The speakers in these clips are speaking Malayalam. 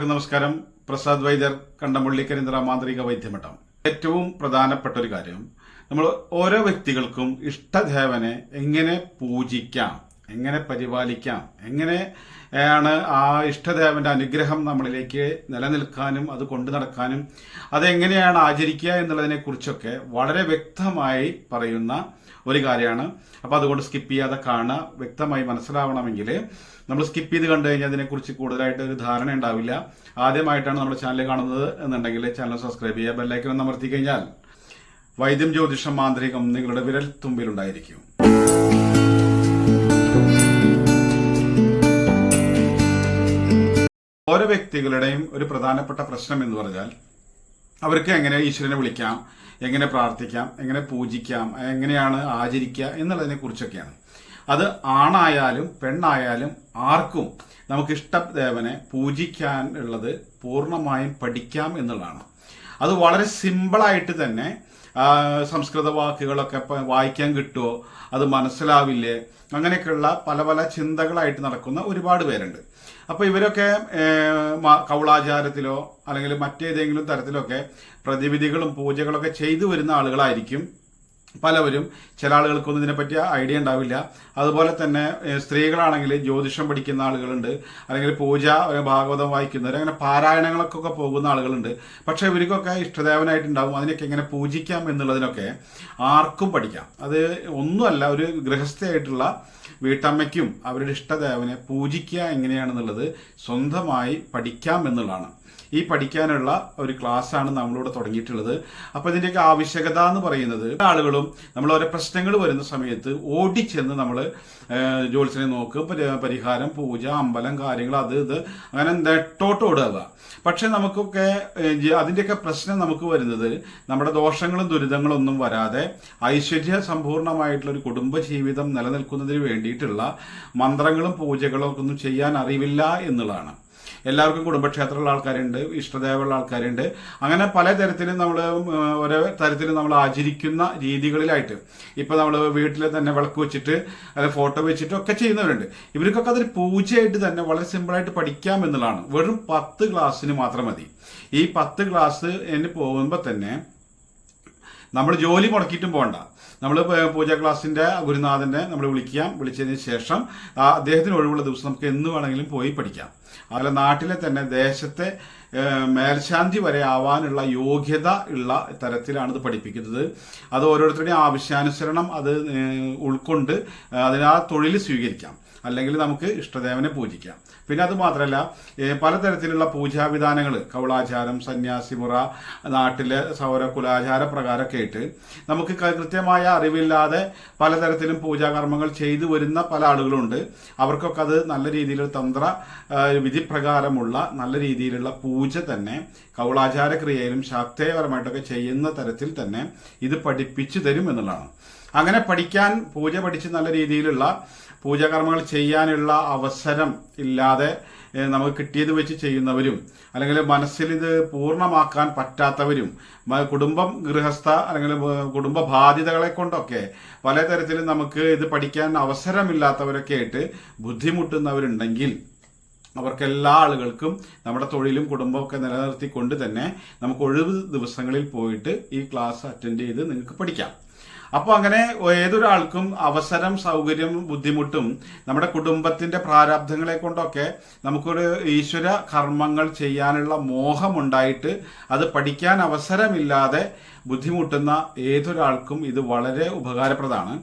നമസ്കാരം. പ്രസാദ് വൈദ്യർ, കണ്ടമുള്ളി കരിന്തറ മാന്ത്രിക വൈദ്യമഠം. ഏറ്റവും പ്രധാനപ്പെട്ട ഒരു കാര്യം, നമ്മൾ ഓരോ വ്യക്തികൾക്കും ഇഷ്ടദേവനെ എങ്ങനെ പൂജിക്കാം, എങ്ങനെ പരിപാലിക്കാം, എങ്ങനെയാണ് ആ ഇഷ്ടദേവന്റെ അനുഗ്രഹം നമ്മളിലേക്ക് നിലനിൽക്കാനും അത് കൊണ്ടു നടക്കാനും അതെങ്ങനെയാണ് ആചരിക്കുക എന്നുള്ളതിനെ കുറിച്ചൊക്കെ വളരെ വ്യക്തമായി പറയുന്ന ഒരു കാര്യമാണ്. അപ്പോൾ അതുകൊണ്ട് സ്കിപ്പ് ചെയ്യാതെ കാണുക. വ്യക്തമായി മനസ്സിലാവണമെങ്കിൽ നമ്മൾ സ്കിപ്പ് ചെയ്ത് കണ്ടു കഴിഞ്ഞാൽ അതിനെക്കുറിച്ച് കൂടുതലായിട്ട് ഒരു ധാരണ ഉണ്ടാവില്ല. ആദ്യമായിട്ടാണ് നമ്മുടെ ചാനൽ കാണുന്നത് എന്നുണ്ടെങ്കിൽ ചാനൽ സബ്സ്ക്രൈബ് ചെയ്യുക. ബെല്ലൈക്കൺ അമർത്തി കഴിഞ്ഞാൽ വൈദ്യം, ജ്യോതിഷം, മാന്ത്രികം നിങ്ങളുടെ വിരൽ തുമ്പിലുണ്ടായിരിക്കും. ഓരോ വ്യക്തികളുടെയും ഒരു പ്രധാനപ്പെട്ട പ്രശ്നം എന്ന് പറഞ്ഞാൽ അവർക്ക് എങ്ങനെ ഈശ്വരനെ വിളിക്കാം, എങ്ങനെ പ്രാർത്ഥിക്കാം, എങ്ങനെ പൂജിക്കാം, എങ്ങനെയാണ് ആചരിക്കുക എന്നുള്ളതിനെ കുറിച്ചൊക്കെയാണ്. അത് ആണായാലും പെണ്ണായാലും ആർക്കും നമുക്ക് ഇഷ്ടദേവനെ പൂജിക്കാൻ ഉള്ളത് പൂർണ്ണമായും പഠിക്കാം എന്നുള്ളതാണ്. അത് വളരെ സിമ്പിളായിട്ട് തന്നെ സംസ്കൃത വാക്കുകളൊക്കെ വായിക്കാൻ കിട്ടുമോ, അത് മനസ്സിലാവില്ലേ, അങ്ങനെയൊക്കെയുള്ള പല പല ചിന്തകളായിട്ട് നടക്കുന്ന ഒരുപാട് പേരുണ്ട്. അപ്പോൾ ഇവരൊക്കെ കൗളാചാരത്തിലോ അല്ലെങ്കിൽ മറ്റേതെങ്കിലും തരത്തിലൊക്കെ പ്രതിവിധികളും പൂജകളൊക്കെ ചെയ്തു വരുന്ന ആളുകളായിരിക്കും പലവരും. ചില ആളുകൾക്കൊന്നും ഇതിനെപ്പറ്റി ഐഡിയ ഉണ്ടാവില്ല. അതുപോലെ തന്നെ സ്ത്രീകളാണെങ്കിൽ ജ്യോതിഷം പഠിക്കുന്ന ആളുകളുണ്ട്, അല്ലെങ്കിൽ പൂജ, ഭാഗവതം വായിക്കുന്നവർ, അങ്ങനെ പാരായണങ്ങൾക്കൊക്കെ പോകുന്ന ആളുകളുണ്ട്. പക്ഷെ ഇവർക്കൊക്കെ ഇഷ്ടദേവനായിട്ടുണ്ടാവും. അതിനൊക്കെ എങ്ങനെ പൂജിക്കാം എന്നുള്ളതിനൊക്കെ ആർക്കും പഠിക്കാം. അത് ഒന്നുമല്ല, ഒരു ഗൃഹസ്ഥയായിട്ടുള്ള വീട്ടമ്മയ്ക്കും അവരുടെ ഇഷ്ടദേവനെ പൂജിക്കുക എങ്ങനെയാണെന്നുള്ളത് സ്വന്തമായി പഠിക്കാം എന്നുള്ളതാണ്. ഈ പഠിക്കാനുള്ള ഒരു ക്ലാസ്സാണ് നമ്മളിവിടെ തുടങ്ങിയിട്ടുള്ളത്. അപ്പോൾ ഇതിൻ്റെയൊക്കെ ആവശ്യകത എന്ന് പറയുന്നത്, ആളുകളും നമ്മൾ ഓരോ പ്രശ്നങ്ങൾ വരുന്ന സമയത്ത് ഓടിച്ചെന്ന് നമ്മൾ ജ്യോത്സ്യനെ നോക്ക്, പരിഹാരം, പൂജ, അമ്പലം, കാര്യങ്ങൾ, അത് ഇത് അങ്ങനെ നെട്ടോട്ടോടുക. പക്ഷെ നമുക്കൊക്കെ അതിൻ്റെയൊക്കെ പ്രശ്നം നമുക്ക് വരുന്നത് നമ്മുടെ ദോഷങ്ങളും ദുരിതങ്ങളൊന്നും വരാതെ ഐശ്വര്യ സമ്പൂർണമായിട്ടുള്ള ഒരു കുടുംബജീവിതം നിലനിൽക്കുന്നതിന് വേണ്ടിയിട്ടുള്ള മന്ത്രങ്ങളും പൂജകളും ഒന്നും ചെയ്യാൻ അറിവില്ല എന്നുള്ളതാണ്. എല്ലാവർക്കും കുടുംബക്ഷേത്രമുള്ള ആൾക്കാരുണ്ട്, ഇഷ്ടദേവമുള്ള ആൾക്കാരുണ്ട്. അങ്ങനെ പല തരത്തിലും നമ്മൾ ഓരോ തരത്തിലും നമ്മൾ ആചരിക്കുന്ന രീതികളിലായിട്ട് ഇപ്പം നമ്മൾ വീട്ടിൽ തന്നെ വിളക്ക് വെച്ചിട്ട് അല്ലെങ്കിൽ ഫോട്ടോ വെച്ചിട്ട് ഒക്കെ ചെയ്യുന്നവരുണ്ട്. ഇവർക്കൊക്കെ അതൊരു പൂജയായിട്ട് തന്നെ വളരെ സിമ്പിളായിട്ട് പഠിക്കാം എന്നുള്ളതാണ്. വെറും 10 ക്ലാസ്സിന് മാത്രം മതി. ഈ 10 ക്ലാസ് പോകുമ്പോൾ തന്നെ നമ്മൾ ജോലി മുടക്കിയിട്ടും പോകണ്ട. നമ്മൾ പൂജാ ക്ലാസ്സിൻ്റെ ഗുരുനാഥനെ നമ്മൾ വിളിച്ചതിന് ശേഷം അദ്ദേഹത്തിന് ഒഴിവുള്ള ദിവസം നമുക്ക് എന്ന് വേണമെങ്കിലും പോയി പഠിക്കാം. അതുപോലെ നാട്ടിലെ തന്നെ ദേശത്തെ മേൽശാന്തി വരെ ആവാനുള്ള യോഗ്യത ഉള്ള തരത്തിലാണ് ഇത് പഠിപ്പിക്കുന്നത്. അത് ഓരോരുത്തരുടെയും ആവശ്യാനുസരണം അത് ഉൾക്കൊണ്ട് അതിന് ആ തൊഴിൽ സ്വീകരിക്കാം, അല്ലെങ്കിൽ നമുക്ക് ഇഷ്ടദേവനെ പൂജിക്കാം. പിന്നെ അത് മാത്രമല്ല, പലതരത്തിലുള്ള പൂജാവിധാനങ്ങൾ, കൗളാചാരം, സന്യാസിമുറ, നാട്ടിലെ സൗരകുലാചാര പ്രകാരമൊക്കെ ആയിട്ട് നമുക്ക് കൃത്യമായ അറിവില്ലാതെ പലതരത്തിലും പൂജാകർമ്മങ്ങൾ ചെയ്തു വരുന്ന പല ആളുകളുണ്ട്. അവർക്കൊക്കെ അത് നല്ല രീതിയിലുള്ള തന്ത്ര വിധിപ്രകാരമുള്ള നല്ല രീതിയിലുള്ള പൂജ തന്നെ കൗളാചാര ക്രിയയിലും ശാക്തേയപരമായിട്ടൊക്കെ ചെയ്യുന്ന തരത്തിൽ തന്നെ ഇത് പഠിപ്പിച്ചു തരും എന്നുള്ളതാണ്. അങ്ങനെ പഠിക്കാൻ, പൂജ പഠിച്ച് നല്ല രീതിയിലുള്ള പൂജാകർമ്മങ്ങൾ ചെയ്യാനുള്ള അവസരം ഇല്ലാതെ നമുക്ക് കിട്ടിയത് വെച്ച് ചെയ്യുന്നവരും, അല്ലെങ്കിൽ മനസ്സിൽ ഇത് പൂർണ്ണമാക്കാൻ പറ്റാത്തവരും, കുടുംബം, ഗൃഹസ്ഥ അല്ലെങ്കിൽ കുടുംബ ബാധ്യതകളെ കൊണ്ടൊക്കെ പലതരത്തിലും നമുക്ക് ഇത് പഠിക്കാൻ അവസരമില്ലാത്തവരൊക്കെ ആയിട്ട് ബുദ്ധിമുട്ടുന്നവരുണ്ടെങ്കിൽ അവർക്കെല്ലാ ആളുകൾക്കും നമ്മുടെ തൊഴിലും കുടുംബമൊക്കെ നിലനിർത്തിക്കൊണ്ട് തന്നെ നമുക്ക് ഒഴിവ് ദിവസങ്ങളിൽ പോയിട്ട് ഈ ക്ലാസ് അറ്റൻഡ് ചെയ്ത് നിങ്ങൾക്ക് പഠിക്കാം. അപ്പോൾ അങ്ങനെ ഏതൊരാൾക്കും അവസരം, സൗകര്യം, ബുദ്ധിമുട്ടും നമ്മുടെ കുടുംബത്തിന്റെ പ്രാരാബ്ധങ്ങളെ കൊണ്ടൊക്കെ നമുക്കൊരു ഈശ്വര കർമ്മങ്ങൾ ചെയ്യാനുള്ള മോഹമുണ്ടായിട്ട് അത് പഠിക്കാൻ അവസരമില്ലാതെ ബുദ്ധിമുട്ടുന്ന ഏതൊരാൾക്കും ഇത് വളരെ ഉപകാരപ്രദമാണ്.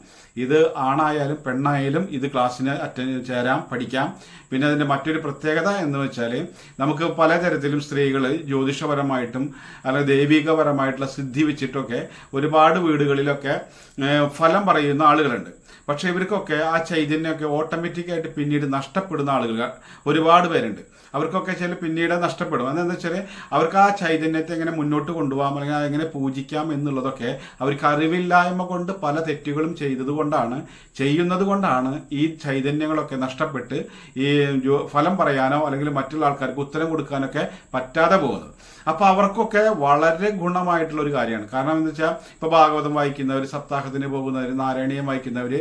ഇത് ആണായാലും പെണ്ണായാലും ഇത് ക്ലാസ്സിന് ചേരാം, പഠിക്കാം. പിന്നെ അതിൻ്റെ മറ്റൊരു പ്രത്യേകത എന്ന് വെച്ചാൽ നമുക്ക് പലതരത്തിലും സ്ത്രീകൾ ജ്യോതിഷപരമായിട്ടും അല്ലെങ്കിൽ ദൈവികപരമായിട്ടുള്ള സിദ്ധി വെച്ചിട്ടൊക്കെ ഒരുപാട് വീടുകളിലൊക്കെ ഫലം പറയുന്ന ആളുകളുണ്ട്. പക്ഷെ ഇവർക്കൊക്കെ ആ ചൈതന്യമൊക്കെ ഓട്ടോമാറ്റിക്കായിട്ട് പിന്നീട് നഷ്ടപ്പെടുന്ന ആളുകൾ ഒരുപാട് പേരുണ്ട്. അവർക്കൊക്കെ പിന്നീട് നഷ്ടപ്പെടും. അതെന്താ വെച്ചാൽ അവർക്ക് ആ ചൈതന്യത്തെ എങ്ങനെ മുന്നോട്ട് കൊണ്ടുപോകാം, അല്ലെങ്കിൽ എങ്ങനെ പൂജിക്കാം എന്നുള്ളതൊക്കെ അവർക്ക് അറിവില്ലായ്മ കൊണ്ട് പല തെറ്റുകളും ചെയ്യുന്നത് കൊണ്ടാണ് ഈ ചൈതന്യങ്ങളൊക്കെ നഷ്ടപ്പെട്ട് ഈ ഫലം പറയാനോ അല്ലെങ്കിൽ മറ്റുള്ള ആൾക്കാർക്ക് ഉത്തരം കൊടുക്കാനൊക്കെ പറ്റാതെ പോകുന്നത്. അപ്പോൾ അവർക്കൊക്കെ വളരെ ഗുണമായിട്ടുള്ള ഒരു കാര്യമാണ്. കാരണം എന്താ വെച്ചാൽ ഇപ്പോൾ ഭാഗവതം വായിക്കുന്നവർ, സപ്താഹത്തിന് പോകുന്നവർ, നാരായണീയം വായിക്കുന്നവർ,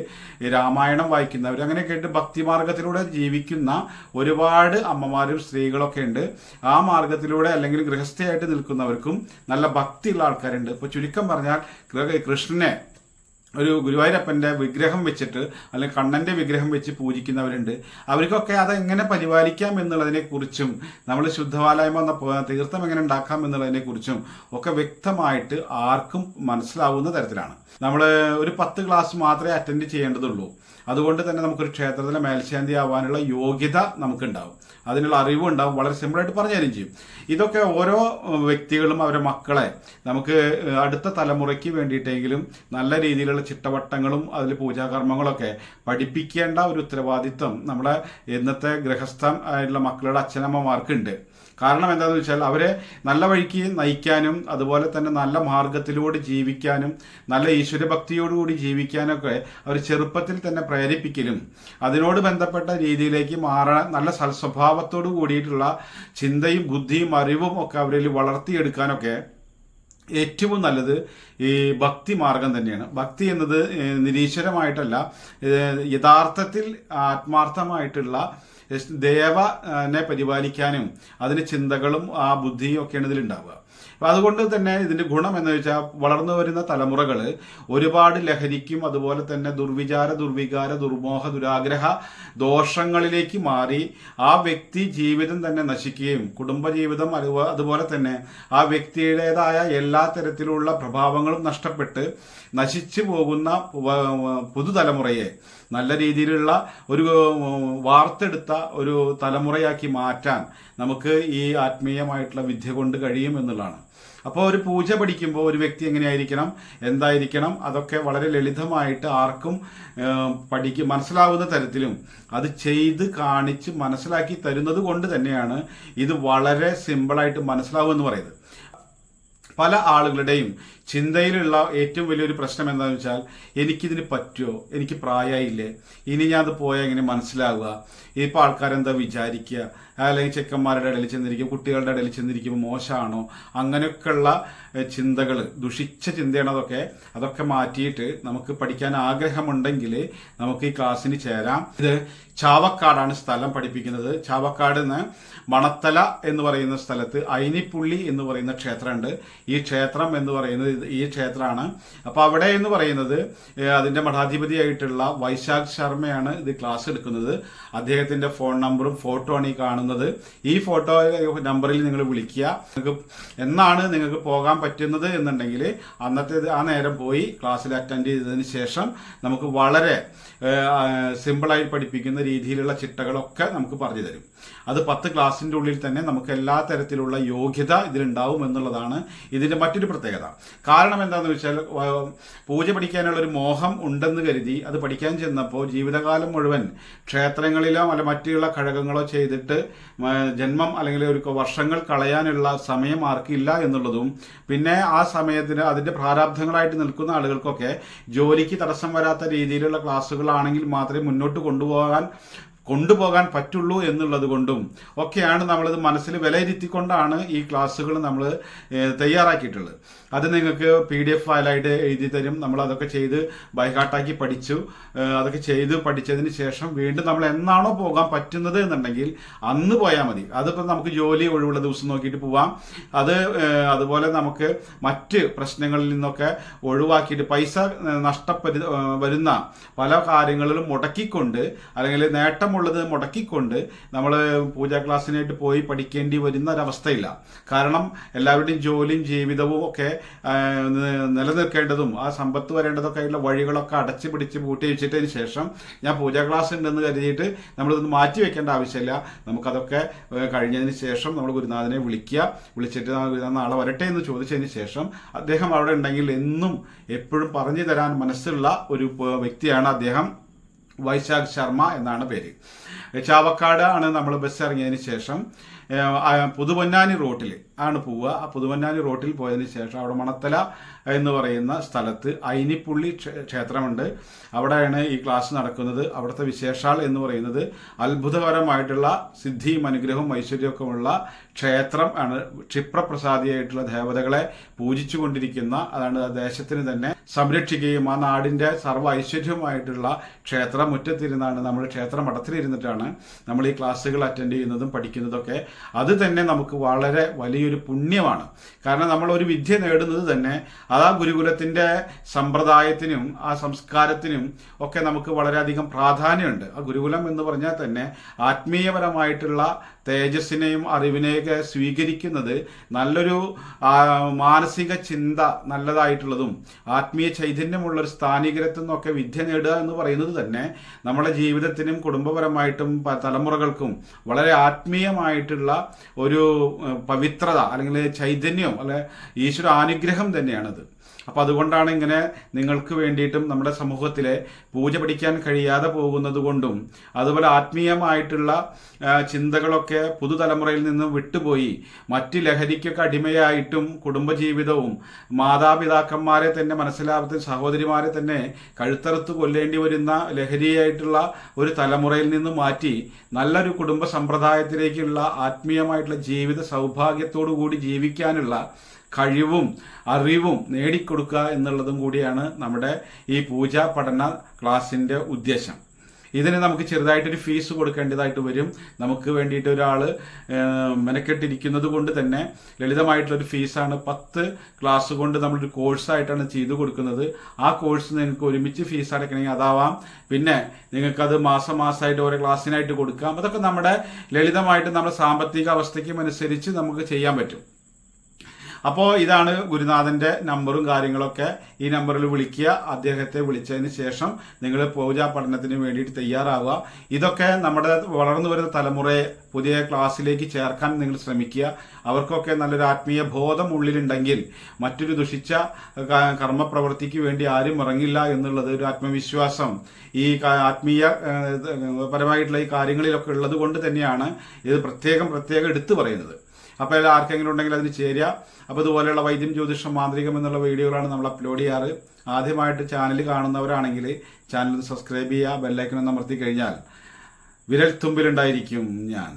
രാമായണം വായിക്കുന്നവർ, അങ്ങനെയൊക്കെ ആയിട്ട് ഭക്തിമാർഗത്തിലൂടെ ജീവിക്കുന്ന ഒരുപാട് അമ്മമാരും സ്ത്രീകളൊക്കെ ഉണ്ട്. ആ മാർഗത്തിലൂടെ അല്ലെങ്കിൽ ഗൃഹസ്ഥയായിട്ട് നിൽക്കുന്നവർക്കും നല്ല ഭക്തിയുള്ള ആൾക്കാരുണ്ട്. ഇപ്പോൾ ചുരുക്കം പറഞ്ഞാൽ കൃഷ്ണനെ ഒരു ഗുരുവായൂരപ്പൻ്റെ വിഗ്രഹം വെച്ചിട്ട് അല്ലെങ്കിൽ കണ്ണൻ്റെ വിഗ്രഹം വെച്ച് പൂജിക്കുന്നവരുണ്ട്. അവർക്കൊക്കെ അതെങ്ങനെ പരിപാലിക്കാം എന്നുള്ളതിനെക്കുറിച്ചും നമ്മൾ ശുദ്ധവാലായ്മ എന്ന തീർത്ഥം എങ്ങനെ ഉണ്ടാക്കാം എന്നുള്ളതിനെക്കുറിച്ചും ഒക്കെ വ്യക്തമായിട്ട് ആർക്കും മനസ്സിലാവുന്ന തരത്തിലാണ്. നമ്മൾ ഒരു 10 ക്ലാസ് മാത്രമേ അറ്റൻഡ് ചെയ്യേണ്ടതുള്ളൂ. അതുകൊണ്ട് തന്നെ നമുക്കൊരു ക്ഷേത്രത്തിലെ മേൽശാന്തി ആവാനുള്ള യോഗ്യത നമുക്കുണ്ടാവും, അതിനുള്ള അറിവുണ്ടാവും. വളരെ സിമ്പിളായിട്ട് പറഞ്ഞു തരും ചെയ്യും. ഇതൊക്കെ ഓരോ വ്യക്തികളും അവരുടെ മക്കളെ നമുക്ക് അടുത്ത തലമുറയ്ക്ക് വേണ്ടിയിട്ടെങ്കിലും നല്ല രീതിയിലുള്ള ചിട്ടവട്ടങ്ങളും അതിൽ പൂജാകർമ്മങ്ങളൊക്കെ പഠിപ്പിക്കേണ്ട ഒരു ഉത്തരവാദിത്വം നമ്മുടെ ഇന്നത്തെ ഗൃഹസ്ഥം ആയിട്ടുള്ള മക്കളുടെ അച്ഛനമ്മമാർക്കുണ്ട്. കാരണം എന്താണെന്ന് വെച്ചാൽ അവരെ നല്ല വഴിക്ക് നയിക്കാനും അതുപോലെ തന്നെ നല്ല മാർഗത്തിലൂടെ ജീവിക്കാനും നല്ല ഈശ്വരഭക്തിയോടുകൂടി ജീവിക്കാനൊക്കെ അവർ ചെറുപ്പത്തിൽ തന്നെ പ്രേരിപ്പിക്കലും അതിനോട് ബന്ധപ്പെട്ട രീതിയിലേക്ക് മാറാൻ നല്ല സൽസ്വഭാവത്തോടു കൂടിയിട്ടുള്ള ചിന്തയും ബുദ്ധിയും അറിവും ഒക്കെ അവരിൽ വളർത്തിയെടുക്കാനൊക്കെ ഏറ്റവും നല്ലത് ഈ ഭക്തി മാർഗം തന്നെയാണ്. ഭക്തി എന്നത് നിരീശ്വരമായിട്ടല്ല, യഥാർത്ഥത്തിൽ ആത്മാർത്ഥമായിട്ടുള്ള ദേവനെ പരിപാലിക്കാനും അതിന് ചിന്തകളും ആ ബുദ്ധിയും ഒക്കെയാണ് ഇതിലുണ്ടാവുക. അപ്പം അതുകൊണ്ട് തന്നെ ഇതിൻ്റെ ഗുണം എന്ന് വെച്ചാൽ വളർന്നു വരുന്ന തലമുറകൾ ഒരുപാട് ലഹരിക്കും അതുപോലെ തന്നെ ദുർവികാര ദുർമോഹ ദുരാഗ്രഹ ദോഷങ്ങളിലേക്ക് മാറി ആ വ്യക്തി ജീവിതം തന്നെ നശിക്കുകയും കുടുംബജീവിതം അതുപോലെ തന്നെ ആ വ്യക്തിയുടേതായ എല്ലാ തരത്തിലുള്ള പ്രഭാവങ്ങളും നഷ്ടപ്പെട്ട് നശിച്ചു പോകുന്ന പുതുതലമുറയെ നല്ല രീതിയിലുള്ള ഒരു വാർത്തെടുത്ത ഒരു തലമുറയാക്കി മാറ്റാൻ നമുക്ക് ഈ ആത്മീയമായിട്ടുള്ള വിദ്യ കൊണ്ട് കഴിയും എന്നുള്ളതാണ്. അപ്പോൾ ഒരു പൂജ പഠിക്കുമ്പോൾ ഒരു വ്യക്തി എങ്ങനെയായിരിക്കണം, എന്തായിരിക്കണം, അതൊക്കെ വളരെ ലളിതമായിട്ട് ആർക്കും മനസ്സിലാവുന്ന തരത്തിലും അത് ചെയ്ത് കാണിച്ച് മനസ്സിലാക്കി തരുന്നത് കൊണ്ട് തന്നെയാണ് ഇത് വളരെ സിമ്പിളായിട്ട് മനസ്സിലാവുമെന്ന് പറയുന്നത്. പല ആളുകളുടെയും ചിന്തയിലുള്ള ഏറ്റവും വലിയൊരു പ്രശ്നം എന്താണെന്ന് വെച്ചാൽ, എനിക്കിതിന് പറ്റുമോ, എനിക്ക് പ്രായമായില്ലേ, ഇനി ഞാൻ അത് പോയാൽ എങ്ങനെ മനസ്സിലാവുക, ഇപ്പോൾ ആൾക്കാരെന്താ വിചാരിക്കുക, അല്ലെങ്കിൽ ചെക്കന്മാരുടെ ഇടയിൽ ചെന്നിരിക്കും, കുട്ടികളുടെ ഇടയിൽ ചെന്നിരിക്കുമ്പോൾ മോശമാണോ, അങ്ങനെയൊക്കെയുള്ള ചിന്തകൾ, ദുഷിച്ച ചിന്തയാണ് അതൊക്കെ മാറ്റിയിട്ട് നമുക്ക് പഠിക്കാൻ ആഗ്രഹമുണ്ടെങ്കിൽ നമുക്ക് ഈ ക്ലാസ്സിന് ചേരാം. ഇത് ചാവക്കാടാണ് സ്ഥലം പഠിപ്പിക്കുന്നത്. ചാവക്കാട് നിന്ന് മണത്തല എന്ന് പറയുന്ന സ്ഥലത്ത് അയിനിപ്പുള്ളി എന്ന് പറയുന്ന ക്ഷേത്രമുണ്ട്. ഈ ക്ഷേത്രം എന്ന് പറയുന്നത് ഈ ക്ഷേത്രമാണ്. അപ്പോൾ അവിടെ എന്ന് പറയുന്നത് അതിൻ്റെ മഠാധിപതിയായിട്ടുള്ള വൈശാഖ് ശർമ്മയാണ് ഇത് ക്ലാസ് എടുക്കുന്നത്. അദ്ദേഹത്തിൻ്റെ ഫോൺ നമ്പറും ഫോട്ടോ ആണ് ഈ കാണുന്നത്. ഈ ഫോട്ടോ നമ്പറിൽ നിങ്ങൾ വിളിക്കുക. നിങ്ങൾക്ക് എന്നാണ് നിങ്ങൾക്ക് പോകാൻ പറ്റുന്നത് എന്നുണ്ടെങ്കിൽ ആ നേരം പോയി ക്ലാസ്സിൽ അറ്റൻഡ് ചെയ്തതിന് ശേഷം നമുക്ക് വളരെ സിമ്പിളായി പഠിപ്പിക്കുന്ന രീതിയിലുള്ള ചിട്ടകളൊക്കെ നമുക്ക് പറഞ്ഞു തരും. അത് 10 ക്ലാസ്സിൻ്റെ ഉള്ളിൽ തന്നെ നമുക്ക് എല്ലാ തരത്തിലുള്ള യോഗ്യത ഇതിലുണ്ടാവും എന്നുള്ളതാണ് ഇതിൻ്റെ മറ്റൊരു പ്രത്യേകത. കാരണം എന്താണെന്ന് വെച്ചാൽ, പൂജ പഠിക്കാനുള്ളൊരു മോഹം ഉണ്ടെന്ന് കരുതി അത് പഠിക്കാൻ ചെന്നപ്പോൾ ജീവിതകാലം മുഴുവൻ ക്ഷേത്രങ്ങളിലോ അല്ല മറ്റുള്ള ഘടകങ്ങളോ ചെയ്തിട്ട് ജന്മം അല്ലെങ്കിൽ ഒരു വർഷങ്ങൾ കളയാനുള്ള സമയം ആർക്കില്ല എന്നുള്ളതും, പിന്നെ ആ സമയത്തിന് അതിൻ്റെ പ്രാരാബ്ധങ്ങളായിട്ട് നിൽക്കുന്ന ആളുകൾക്കൊക്കെ ജോലിക്ക് തടസ്സം വരാത്ത രീതിയിലുള്ള ക്ലാസ്സുകളാണെങ്കിൽ മാത്രമേ മുന്നോട്ട് കൊണ്ടുപോകാൻ പറ്റുള്ളൂ എന്നുള്ളത് കൊണ്ടും ഒക്കെയാണ് നമ്മളിത് മനസ്സിൽ വിലയിരുത്തിക്കൊണ്ടാണ് ഈ ക്ലാസ്സുകൾ നമ്മൾ തയ്യാറാക്കിയിട്ടുള്ളത്. അത് നിങ്ങൾക്ക് PDF ഫയലായിട്ട് എഴുതി തരും. നമ്മൾ അതൊക്കെ ചെയ്ത് ബൈഹാർട്ടാക്കി പഠിച്ചു. അതൊക്കെ ചെയ്ത് പഠിച്ചതിന് ശേഷം വീണ്ടും നമ്മൾ എന്നാണോ പോകാൻ പറ്റുന്നത് എന്നുണ്ടെങ്കിൽ അന്ന് പോയാൽ മതി. അതിപ്പോൾ നമുക്ക് ജോലി ഒഴിവുള്ള ദിവസം നോക്കിയിട്ട് പോവാം. അതുപോലെ നമുക്ക് മറ്റ് പ്രശ്നങ്ങളിൽ നിന്നൊക്കെ ഒഴിവാക്കിയിട്ട് പൈസ വരുന്ന പല കാര്യങ്ങളിലും മുടക്കിക്കൊണ്ട് അല്ലെങ്കിൽ നേട്ടമുള്ളത് മുടക്കിക്കൊണ്ട് നമ്മൾ പൂജാ ക്ലാസ്സിനായിട്ട് പോയി പഠിക്കേണ്ടി വരുന്ന ഒരവസ്ഥയില്ല. കാരണം എല്ലാവരുടെയും ജോലിയും ജീവിതവും ഒക്കെ നിലനിൽക്കേണ്ടതും ആ സമ്പത്ത് വരേണ്ടതൊക്കെ ആയിട്ടുള്ള വഴികളൊക്കെ അടച്ചു പിടിച്ച് പൂട്ടി വെച്ചിട്ടതിന് ശേഷം ഞാൻ പൂജാ ക്ലാസ് ഉണ്ടെന്ന് കരുതിയിട്ട് നമ്മളിതൊന്ന് മാറ്റി വെക്കേണ്ട ആവശ്യമില്ല. നമുക്കതൊക്കെ കഴിഞ്ഞതിന് ശേഷം നമ്മൾ ഗുരുനാഥനെ വിളിച്ചിട്ട് നാളെ വരട്ടെ എന്ന് ചോദിച്ചതിന് ശേഷം അദ്ദേഹം അവിടെ ഉണ്ടെങ്കിൽ എന്നും എപ്പോഴും പറഞ്ഞു തരാൻ മനസ്സുള്ള ഒരു വ്യക്തിയാണ് അദ്ദേഹം. വൈശാഖ് ശർമ്മ എന്നാണ് പേര്. ചാവക്കാട് ആണ് നമ്മൾ ബസ് ഇറങ്ങിയതിന് ശേഷം പുതുപൊന്നാനി റോട്ടിൽ ആണ് പോവുക. ആ പുതുപൊന്നാനി റോട്ടിൽ പോയതിന് ശേഷം അവിടെ മണത്തല എന്ന് പറയുന്ന സ്ഥലത്ത് അയിനിപ്പുള്ളി ക്ഷേത്രമുണ്ട്. അവിടെയാണ് ഈ ക്ലാസ് നടക്കുന്നത്. അവിടുത്തെ വിശേഷാൽ എന്ന് പറയുന്നത് അത്ഭുതകരമായിട്ടുള്ള സിദ്ധിയും അനുഗ്രഹവും ഐശ്വര്യമൊക്കെ ഉള്ള ക്ഷേത്രം ആണ്. ക്ഷിപ്രപ്രസാദിയായിട്ടുള്ള ദേവതകളെ പൂജിച്ചു കൊണ്ടിരിക്കുന്ന, അതാണ് ആ ദേശത്തിന് തന്നെ സംരക്ഷിക്കുകയും ആ നാടിന്റെ സർവ്വ ഐശ്വര്യമായിട്ടുള്ള ക്ഷേത്ര മുറ്റത്തിരുന്നാണ്, നമ്മൾ ക്ഷേത്ര മഠത്തിലിരുന്നിട്ടാണ് നമ്മൾ ഈ ക്ലാസ്സുകൾ അറ്റൻഡ് ചെയ്യുന്നതും പഠിക്കുന്നതൊക്കെ. അത് തന്നെ നമുക്ക് വളരെ വലിയൊരു പുണ്യമാണ്. കാരണം നമ്മൾ ഒരു വിദ്യ നേടുന്നത് തന്നെ അത് ആ ഗുരുകുലത്തിന്റെ സമ്പ്രദായത്തിനും ആ സംസ്കാരത്തിനും ഒക്കെ നമുക്ക് വളരെയധികം പ്രാധാന്യമുണ്ട്. ആ ഗുരുകുലം എന്ന് പറഞ്ഞാൽ തന്നെ ആത്മീയപരമായിട്ടുള്ള തേജസ്സിനെയും അറിവിനെയൊക്കെ സ്വീകരിക്കുന്നത് നല്ലൊരു മാനസിക ചിന്ത നല്ലതായിട്ടുള്ളതും ആത്മീയ ചൈതന്യമുള്ളൊരു സ്ഥാനികരത്തിൽ നിന്നൊക്കെ വിദ്യ നേടുക എന്ന് പറയുന്നത് തന്നെ നമ്മുടെ ജീവിതത്തിനും കുടുംബപരമായിട്ടും തലമുറകൾക്കും വളരെ ആത്മീയമായിട്ടുള്ള ഒരു പവിത്രത അല്ലെങ്കിൽ ചൈതന്യം അല്ലെ ഈശ്വര അനുഗ്രഹം തന്നെയാണത്. അപ്പം അതുകൊണ്ടാണ് ഇങ്ങനെ നിങ്ങൾക്ക് വേണ്ടിയിട്ടും നമ്മുടെ സമൂഹത്തിലെ പൂജ പഠിക്കാൻ കഴിയാതെ പോകുന്നത് കൊണ്ടും അതുപോലെ ആത്മീയമായിട്ടുള്ള ചിന്തകളൊക്കെ പുതുതലമുറയിൽ നിന്നും വിട്ടുപോയി മറ്റ് ലഹരിക്കൊക്കെ അടിമയായിട്ടും കുടുംബജീവിതവും മാതാപിതാക്കന്മാരെ തന്നെ മനസ്സിലാവാത്ത സഹോദരിമാരെ തന്നെ കഴുത്തറുത്ത് കൊല്ലേണ്ടി വരുന്ന ലഹരിയായിട്ടുള്ള ഒരു തലമുറയിൽ നിന്ന് മാറ്റി നല്ലൊരു കുടുംബ സമ്പ്രദായത്തിലേക്കുള്ള ആത്മീയമായിട്ടുള്ള ജീവിത സൗഭാഗ്യത്തോടു കൂടി ജീവിക്കാനുള്ള കഴിവും അറിവും നേടിക്കൊടുക്കുക എന്നുള്ളതും കൂടിയാണ് നമ്മുടെ ഈ പൂജാ പഠന ക്ലാസ്സിൻ്റെ ഉദ്ദേശം. ഇതിന് നമുക്ക് ചെറുതായിട്ടൊരു ഫീസ് കൊടുക്കേണ്ടതായിട്ട് വരും. നമുക്ക് വേണ്ടിയിട്ട് ഒരാൾ മെനക്കെട്ടിരിക്കുന്നത് കൊണ്ട് തന്നെ ലളിതമായിട്ടുള്ളൊരു ഫീസാണ്. 10 ക്ലാസ് കൊണ്ട് നമ്മളൊരു കോഴ്സായിട്ടാണ് ചെയ്തു കൊടുക്കുന്നത്. ആ കോഴ്സ് നിങ്ങൾക്ക് ഒരുമിച്ച് ഫീസ് അടയ്ക്കണമെങ്കിൽ അതാവാം. പിന്നെ നിങ്ങൾക്കത് മാസമാസമായിട്ട് ഓരോ ക്ലാസ്സിനായിട്ട് കൊടുക്കാം. അതൊക്കെ നമ്മുടെ ലളിതമായിട്ട് നമ്മുടെ സാമ്പത്തിക അവസ്ഥയ്ക്കും അനുസരിച്ച് നമുക്ക് ചെയ്യാൻ പറ്റും. അപ്പോൾ ഇതാണ് ഗുരുനാഥൻ്റെ നമ്പറും കാര്യങ്ങളൊക്കെ. ഈ നമ്പറിൽ വിളിക്കുക. അദ്ദേഹത്തെ വിളിച്ചതിന് ശേഷം നിങ്ങൾ പൂജാ പഠനത്തിന് വേണ്ടിയിട്ട് തയ്യാറാവുക. ഇതൊക്കെ നമ്മുടെ വളർന്നു വരുന്ന തലമുറയെ പുതിയ ക്ലാസ്സിലേക്ക് ചേർക്കാൻ നിങ്ങൾ ശ്രമിക്കുക. അവർക്കൊക്കെ നല്ലൊരു ആത്മീയ ബോധം ഉള്ളിലുണ്ടെങ്കിൽ മറ്റൊരു ദുഷിച്ച കർമ്മപ്രവൃത്തിക്ക് വേണ്ടി ആരും ഇറങ്ങില്ല എന്നുള്ളത് ഒരു ആത്മവിശ്വാസം ഈ ആത്മീയ പരമായിട്ടുള്ള ഈ കാര്യങ്ങളിലൊക്കെ ഉള്ളത് കൊണ്ട് തന്നെയാണ് ഇത് പ്രത്യേകം എടുത്തു പറയുന്നത്. അപ്പോൾ ആർക്കെങ്കിലും ഉണ്ടെങ്കിൽ അതിന് ചേരുക. അപ്പോൾ ഇതുപോലെയുള്ള വൈദ്യം, ജ്യോതിഷം, മാന്ത്രികം എന്നുള്ള വീഡിയോകളാണ് നമ്മൾ അപ്ലോഡ് ചെയ്യാറ്. ആദ്യമായിട്ട് ചാനൽ കാണുന്നവരാണെങ്കിൽ ചാനൽ സബ്സ്ക്രൈബ് ചെയ്യുക. ബെല്ലൈക്കൺ അമർത്തി കഴിഞ്ഞാൽ വിരൽ തുമ്പിലുണ്ടായിരിക്കും ഞാൻ.